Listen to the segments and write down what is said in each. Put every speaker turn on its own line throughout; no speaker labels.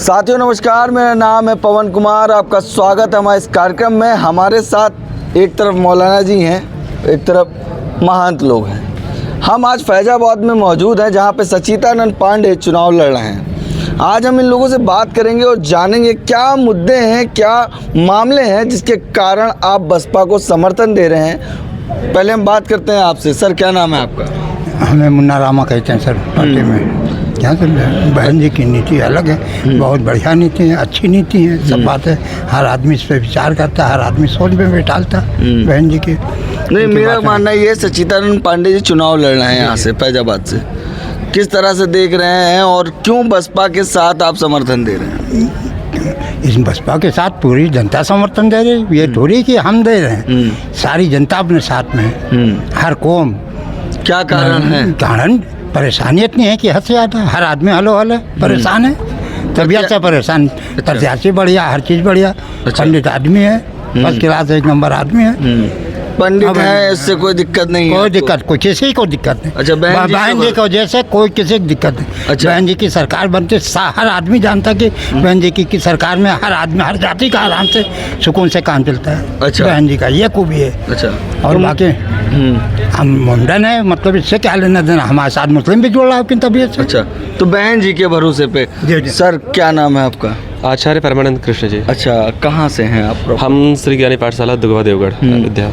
साथियों नमस्कार, मेरा नाम है पवन कुमार। आपका स्वागत है हमारे इस कार्यक्रम में। हमारे साथ एक तरफ मौलाना जी हैं, एक तरफ महंत लोग हैं। हम आज फैजाबाद में मौजूद हैं जहां पे सचिदानंद पांडे चुनाव लड़ रहे हैं। आज हम इन लोगों से बात करेंगे और जानेंगे क्या मुद्दे हैं, क्या मामले हैं जिसके कारण आप बसपा को समर्थन दे रहे हैं। पहले हम बात करते हैं आपसे। सर, क्या नाम है आपका?
हमें मुन्ना रामा कहते हैं सर। पार्टी में क्या कर रहे हैं, बहन जी की नीति अलग है, बहुत बढ़िया नीति है, अच्छी नीति है, सब बात है। हर आदमी इस पर विचार करता है, हर आदमी सोच में बैठालता बहन जी की।
नहीं, मेरा मानना ये सचिदानंद पांडे जी चुनाव लड़ रहे हैं यहाँ से, फैजाबाद से। किस तरह से देख रहे हैं और क्यों बसपा के साथ आप समर्थन दे रहे हैं?
इस बसपा के साथ पूरी जनता समर्थन दे रही है, ये थोड़ी कि हम दे रहे हैं, सारी जनता अपने साथ में है, हर कौम।
क्या कारण है?
कारण परेशानी इतनी है कि हद से ज़्यादा हर आदमी हलो हल है, परेशान है, तबीयत से परेशान। प्रत्याशी बढ़िया, हर चीज़ बढ़िया, पंडित आदमी है, फर्स्ट क्लास एक नंबर आदमी है,
पंडित है, इससे कोई दिक्कत नहीं है?
कोई दिक्कत, कोई किसी को दिक्कत नहीं।
अच्छा,
बहन जी की वजह से कोई किसी को दिक्कत नहीं।
अच्छा।
बहन जी की सरकार बनते हर आदमी जानता कि बहन जी की सरकार में हर आदमी, हर जाति का आराम से सुकून से काम चलता है।
अच्छा।
बहन जी का ये खूबी है।
अच्छा।
और बाकी हम मुंडन है, मतलब इससे क्या लेना देना, हमारे साथ मुस्लिम भी जुड़ रहा है अपनी तबीयत से।
अच्छा, तो बहन जी के भरोसे पे।
जी।
सर, क्या नाम है आपका?
आचार्य परमानंद कृष्ण जी।
अच्छा, कहाँ से हैं आप?
हम श्री ज्ञानी पाठशाला दुगवा देवगढ़ अयोध्या।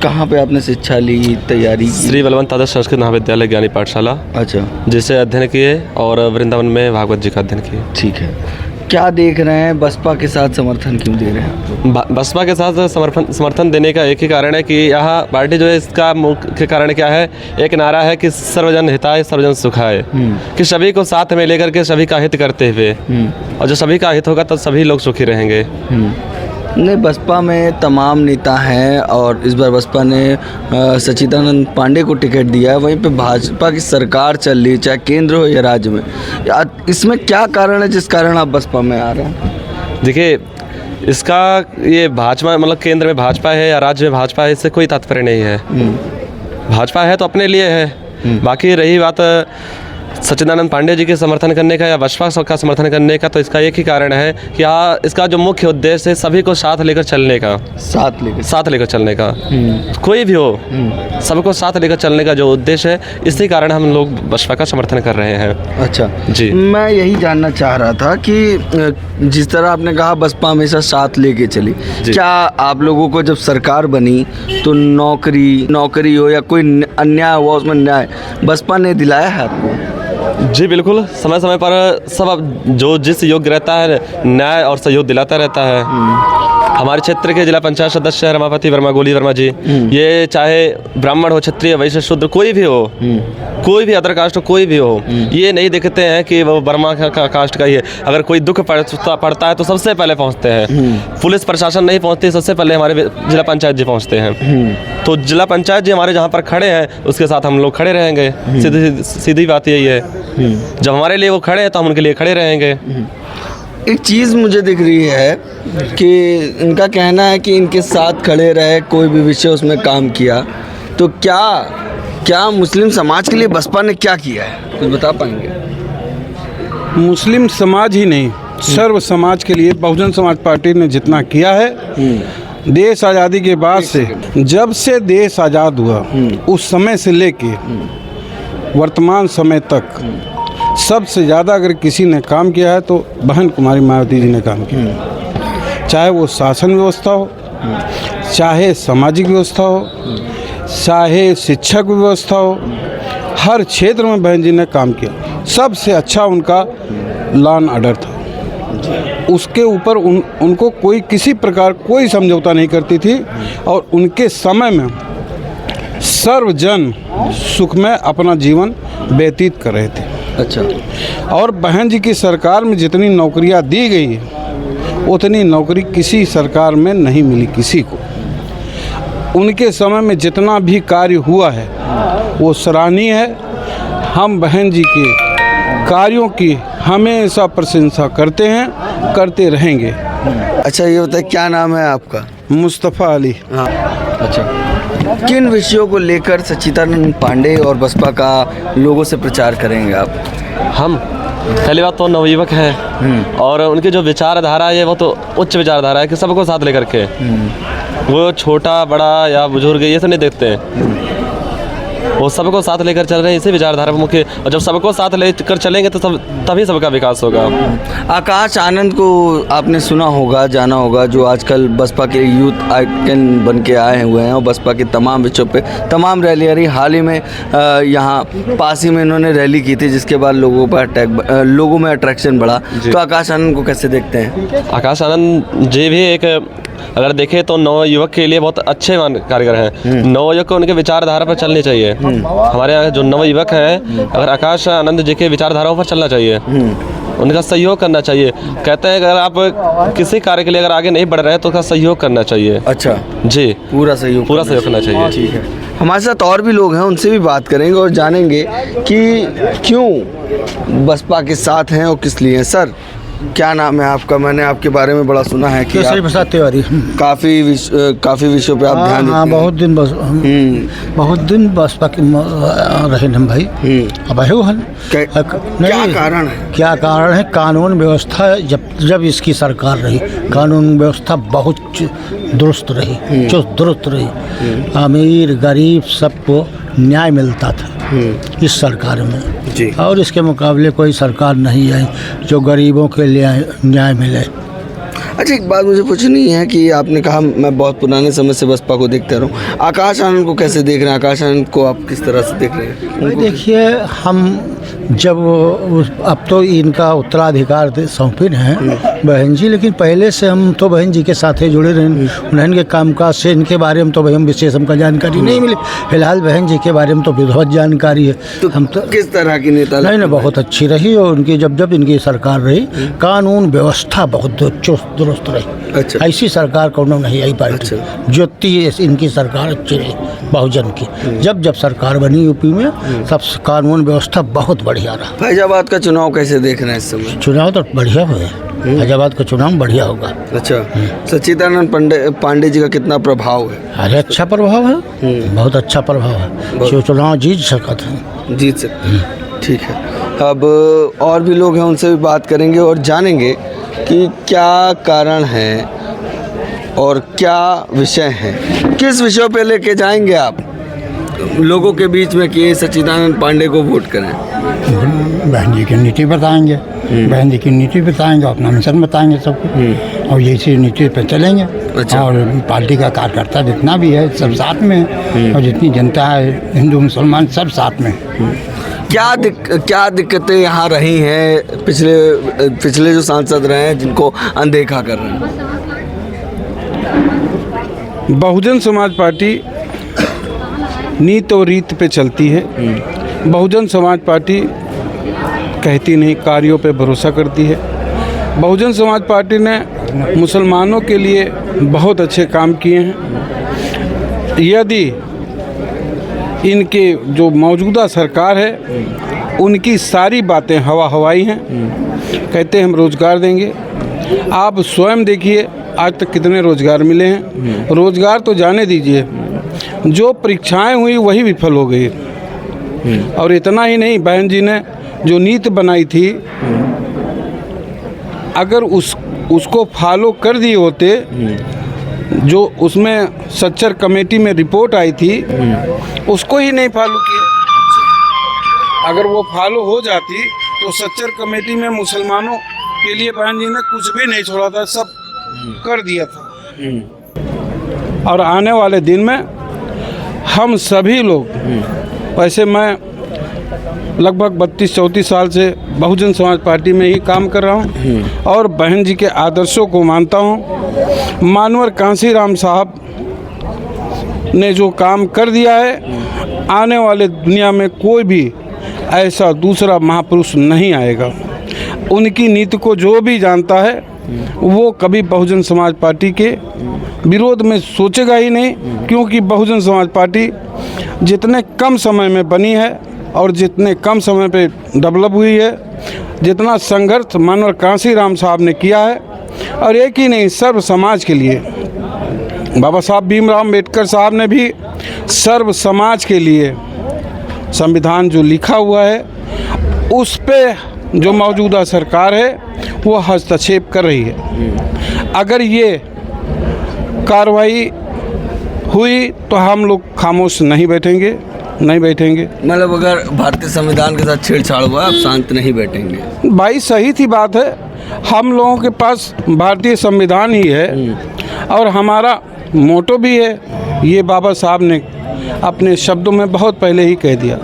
कहाँ पे आपने शिक्षा ली, तैयारी की?
श्री बलवंत आदर्श संस्कृत महाविद्यालय ज्ञानी पाठशाला,
अच्छा,
जिसे अध्ययन किए और वृंदावन में भागवत जी का अध्ययन किए।
ठीक है। क्या देख रहे हैं, बसपा के साथ समर्थन क्यों दे रहे हैं?
बसपा के साथ समर्थन देने का एक ही कारण है कि यहाँ पार्टी जो है, इसका मुख्य कारण क्या है, एक नारा है कि सर्वजन हिताय सर्वजन सुखाय, कि सभी को साथ में लेकर के सभी का हित करते हुए, और जो सभी का हित होगा तो सभी लोग सुखी रहेंगे।
नहीं, बसपा में तमाम नेता हैं और इस बार बसपा ने सचिदानंद पांडे को टिकट दिया है। वहीं पे भाजपा की सरकार चल रही है, चाहे केंद्र हो या राज्य में। इसमें क्या कारण है जिस कारण आप बसपा में आ रहे हैं?
देखिए, इसका ये भाजपा, मतलब केंद्र में भाजपा है या राज्य में भाजपा है, इससे कोई तात्पर्य नहीं है। भाजपा है तो अपने लिए है। बाकी रही बात सचिदानंद पांडे जी के समर्थन करने का या बसपा का समर्थन करने का, तो इसका एक ही कारण है कि इसका जो मुख्य उद्देश्य है सभी को साथ लेकर चलने का, साथ लेकर चलने का, कोई भी हो, सबको साथ लेकर चलने का जो उद्देश्य है, इसी कारण हम लोग बसपा का समर्थन कर रहे हैं।
अच्छा
जी,
मैं यही जानना चाह रहा था कि जिस तरह आपने कहा बसपा हमेशा साथ लेके चली, क्या आप लोगों को जब सरकार बनी तो नौकरी हो या कोई अन्याय हुआ उसमें न्याय बसपा ने दिलाया है आपको?
जी बिल्कुल, समय समय पर सब जो जिस योग्य रहता है न्याय और सहयोग दिलाता रहता है। हमारे क्षेत्र के जिला पंचायत सदस्य रमापति वर्मा, गोली वर्मा जी, ये चाहे ब्राह्मण हो, क्षत्रिय, वैश्य, शूद्र, कोई भी हो, कोई भी अदर कास्ट हो, कोई भी हो, ये नहीं देखते हैं कि वो वर्मा का कास्ट का ही है। अगर कोई दुख पड़ता है तो सबसे पहले पहुंचते हैं। पुलिस प्रशासन नहीं पहुंचती, सबसे पहले हमारे जिला पंचायत जी पहुंचते हैं। तो जिला पंचायत जी हमारे जहाँ पर खड़े हैं उसके साथ हम लोग खड़े रहेंगे। सीधी बात यही है, जब हमारे लिए वो खड़े हैं तो हम उनके लिए खड़े रहेंगे।
एक चीज़ मुझे दिख रही है कि इनका कहना है कि इनके साथ खड़े रहे, कोई भी विषय उसमें काम किया, तो क्या मुस्लिम समाज के लिए बसपा ने क्या किया है, कुछ बता पाएंगे?
मुस्लिम समाज ही नहीं, सर्व समाज के लिए बहुजन समाज पार्टी ने जितना किया है, देश आज़ादी के बाद से, जब से देश आज़ाद हुआ उस समय से लेके वर्तमान समय तक सबसे ज़्यादा अगर किसी ने काम किया है तो बहन कुमारी मायावती जी ने काम किया। चाहे वो शासन व्यवस्था हो, चाहे सामाजिक व्यवस्था हो, चाहे शिक्षक व्यवस्था हो, हर क्षेत्र में बहन जी ने काम किया। सबसे अच्छा उनका लॉ एंड ऑर्डर था। उसके ऊपर उनको कोई किसी प्रकार कोई समझौता नहीं करती थी और उनके समय में सर्वजन सुख में अपना जीवन व्यतीत कर रहे थे।
अच्छा।
और बहन जी की सरकार में जितनी नौकरियां दी गई उतनी नौकरी किसी सरकार में नहीं मिली किसी को। उनके समय में जितना भी कार्य हुआ है वो सराहनीय है। हम बहन जी के कार्यों की हमेशा प्रशंसा करते हैं, करते रहेंगे।
अच्छा, ये बताइए क्या नाम है आपका?
मुस्तफ़ा अली।
हाँ। अच्छा, किन विषयों को लेकर सचिदानंद पांडे और बसपा का लोगों से प्रचार करेंगे आप?
हम पहली बात तो नवयुवक है और उनकी जो विचारधारा है वो तो उच्च विचारधारा है कि सबको साथ लेकर के, वो छोटा बड़ा या बुजुर्ग ये सब नहीं देखते हैं, वो सबको साथ लेकर चल रहे हैं, इसी विचारधारा मुख्य। और जब सबको साथ लेकर चलेंगे तो तभी सबका विकास होगा।
आकाश आनंद को आपने सुना होगा, जाना होगा, जो आजकल बसपा के यूथ आइकन बन के आए हुए हैं और बसपा की तमाम विषयों पे तमाम रैलियाँ रही। हाल ही में यहाँ पासी में इन्होंने रैली की थी, जिसके बाद लोगों में अट्रैक्शन बढ़ा। तो आकाश आनंद को कैसे देखते हैं?
आकाश आनंद जी भी एक, अगर देखें तो नवयुवक के लिए बहुत अच्छे कारीगर हैं। नवयुवक को उनके विचारधारा पर चलनी चाहिए। हमारे यहाँ जो नवयुवक हैं, अगर आकाश आनंद जी के विचारधाराओं पर चलना चाहिए, उनका सहयोग करना चाहिए। कहते हैं अगर आप किसी कार्य के लिए अगर आगे नहीं बढ़ रहे हैं तो उसका सहयोग करना चाहिए।
अच्छा
जी,
पूरा सहयोग
करना चाहिए।
ठीक है, हमारे साथ और भी लोग हैं, उनसे भी बात करेंगे और जानेंगे कि क्यों बसपा के साथ हैं और किस लिए। सर, क्या नाम है आपका? मैंने आपके बारे में बड़ा सुना है कि
केसरी प्रसाद तिवारी।
काफ़ी विषयों पे आप ध्यान देते हैं।
बहुत दिन बसपा के रहे हम भाई। अब है
क्या कारण है?
क्या कारण है? कानून व्यवस्था जब इसकी सरकार रही, कानून व्यवस्था बहुत दुरुस्त रही, चुस्त दुरुस्त रही। अमीर गरीब सबको न्याय मिलता था इस सरकार में
जी।
और इसके मुकाबले कोई सरकार नहीं आई जो गरीबों के लिए न्याय मिले।
अच्छा, एक बात मुझे पूछनी है कि आपने कहा मैं बहुत पुराने समय से बसपा को देखता रहा हूँ, आकाश आनंद को कैसे देख रहे हैं? आकाश आनंद को आप किस तरह से देख रहे हैं?
देखिए, हम जब अब तो इनका उत्तराधिकार सौंपिन है बहन जी, लेकिन पहले से हम तो बहन जी के साथ ही जुड़े रहे। उन्हें के कामकाज से इनके बारे में तो भाई हम विशेष हमका जानकारी नहीं मिली। फिलहाल बहन जी के बारे में तो विधिवत जानकारी है।
तो
हम तो
किस तरह की नेता?
नहीं, बहुत अच्छी रही और उनकी जब इनकी सरकार रही, कानून व्यवस्था बहुत चुस्त दुरुस्त रही।
अच्छा,
ऐसी सरकार कौन नहीं आई पार्टी। ज्योति इनकी सरकार अच्छी रही बहुजन की। जब सरकार बनी यूपी में, तब कानून व्यवस्था बहुत बढ़िया रहा।
फैजाबाद का चुनाव कैसे देख रहे हैं इस समय?
चुनाव तो बढ़िया हुए, फैजाबाद का चुनाव बढ़िया होगा।
अच्छा, सच्चिदानंद पांडे जी का कितना प्रभाव है?
अरे अच्छा प्रभाव है, बहुत अच्छा प्रभाव है। जो चुनाव जीत सकते हैं,
जीत सकते हैं। ठीक है, अब और भी लोग हैं, उनसे भी बात करेंगे और जानेंगे कि क्या कारण है और क्या विषय है। किस विषय पे लेके जाएंगे आप लोगों के बीच में कि सच्चिदानंद पांडे को वोट करें?
बहन जी की नीति बताएंगे, बहन जी की नीति बताएंगे, अपना मिशन बताएंगे सबको, और यही नीति पे चलेंगे।
अच्छा।
और पार्टी का कार्यकर्ता जितना भी है सब साथ में है, और जितनी जनता है, हिंदू मुसलमान सब साथ में है।
क्या दिक्कतें यहाँ रही हैं पिछले जो सांसद रहे हैं जिनको अनदेखा कर रहे हैं?
बहुजन समाज पार्टी नीति और रीत पे चलती है। बहुजन समाज पार्टी कहती नहीं, कार्यों पे भरोसा करती है। बहुजन समाज पार्टी ने मुसलमानों के लिए बहुत अच्छे काम किए हैं। यदि इनके जो मौजूदा सरकार है उनकी सारी बातें हवाई हैं। कहते हैं हम रोज़गार देंगे। आप स्वयं देखिए आज तक कितने रोज़गार मिले हैं। रोज़गार तो जाने दीजिए, जो परीक्षाएं हुई वही विफल हो गई। और इतना ही नहीं, बहन जी ने जो नीति बनाई थी, अगर उसको फॉलो कर दिए होते, जो उसमें सच्चर कमेटी में रिपोर्ट आई थी उसको ही नहीं फॉलो किया। अगर वो फॉलो हो जाती तो सच्चर कमेटी में मुसलमानों के लिए बहन जी ने कुछ भी नहीं छोड़ा था, सब कर दिया था। और आने वाले दिन में हम सभी लोग, वैसे मैं लगभग 32-34 साल से बहुजन समाज पार्टी में ही काम कर रहा हूँ और बहन जी के आदर्शों को मानता हूँ। मानवर कांसीराम साहब ने जो काम कर दिया है, आने वाले दुनिया में कोई भी ऐसा दूसरा महापुरुष नहीं आएगा। उनकी नीति को जो भी जानता है वो कभी बहुजन समाज पार्टी के विरोध में सोचेगा ही नहीं, क्योंकि बहुजन समाज पार्टी जितने कम समय में बनी है और जितने कम समय पे डेवलप हुई है, जितना संघर्ष मानवर कांसीराम साहब ने किया है, और एक ही नहीं, सर्व समाज के लिए बाबा साहब भीमराव अम्बेडकर साहब ने भी सर्व समाज के लिए संविधान जो लिखा हुआ है उस पे जो मौजूदा सरकार है वो हस्तक्षेप कर रही है। अगर ये कार्रवाई हुई तो हम लोग खामोश नहीं बैठेंगे।
मतलब अगर भारतीय संविधान के साथ छेड़छाड़ हुआ आप शांत नहीं बैठेंगे?
भाई सही थी बात है, हम लोगों के पास भारतीय संविधान ही है और हमारा मोटो भी है। ये बाबा साहब ने अपने शब्दों में बहुत पहले ही कह दिया,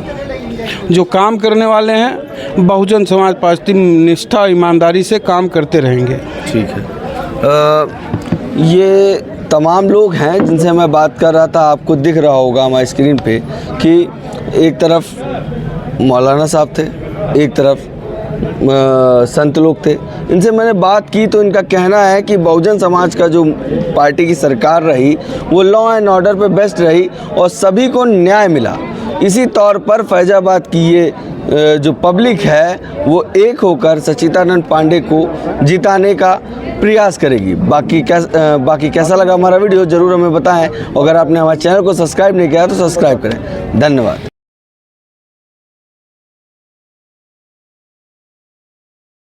जो काम करने वाले हैं बहुजन समाज पार्टी निष्ठा ईमानदारी से काम करते रहेंगे।
ठीक है। ये तमाम लोग हैं जिनसे मैं बात कर रहा था, आपको दिख रहा होगा हमारी स्क्रीन पे कि एक तरफ मौलाना साहब थे, एक तरफ संत लोग थे। इनसे मैंने बात की तो इनका कहना है कि बहुजन समाज का जो पार्टी की सरकार रही वो लॉ एंड ऑर्डर पे बेस्ट रही और सभी को न्याय मिला। इसी तौर पर फैजाबाद की ये जो पब्लिक है वो एक होकर सच्चिदानंद पांडे को जिताने का प्रयास करेगी। बाकी कैसा लगा हमारा वीडियो ज़रूर हमें बताएं। अगर आपने हमारे चैनल को सब्सक्राइब नहीं किया तो सब्सक्राइब करें। धन्यवाद।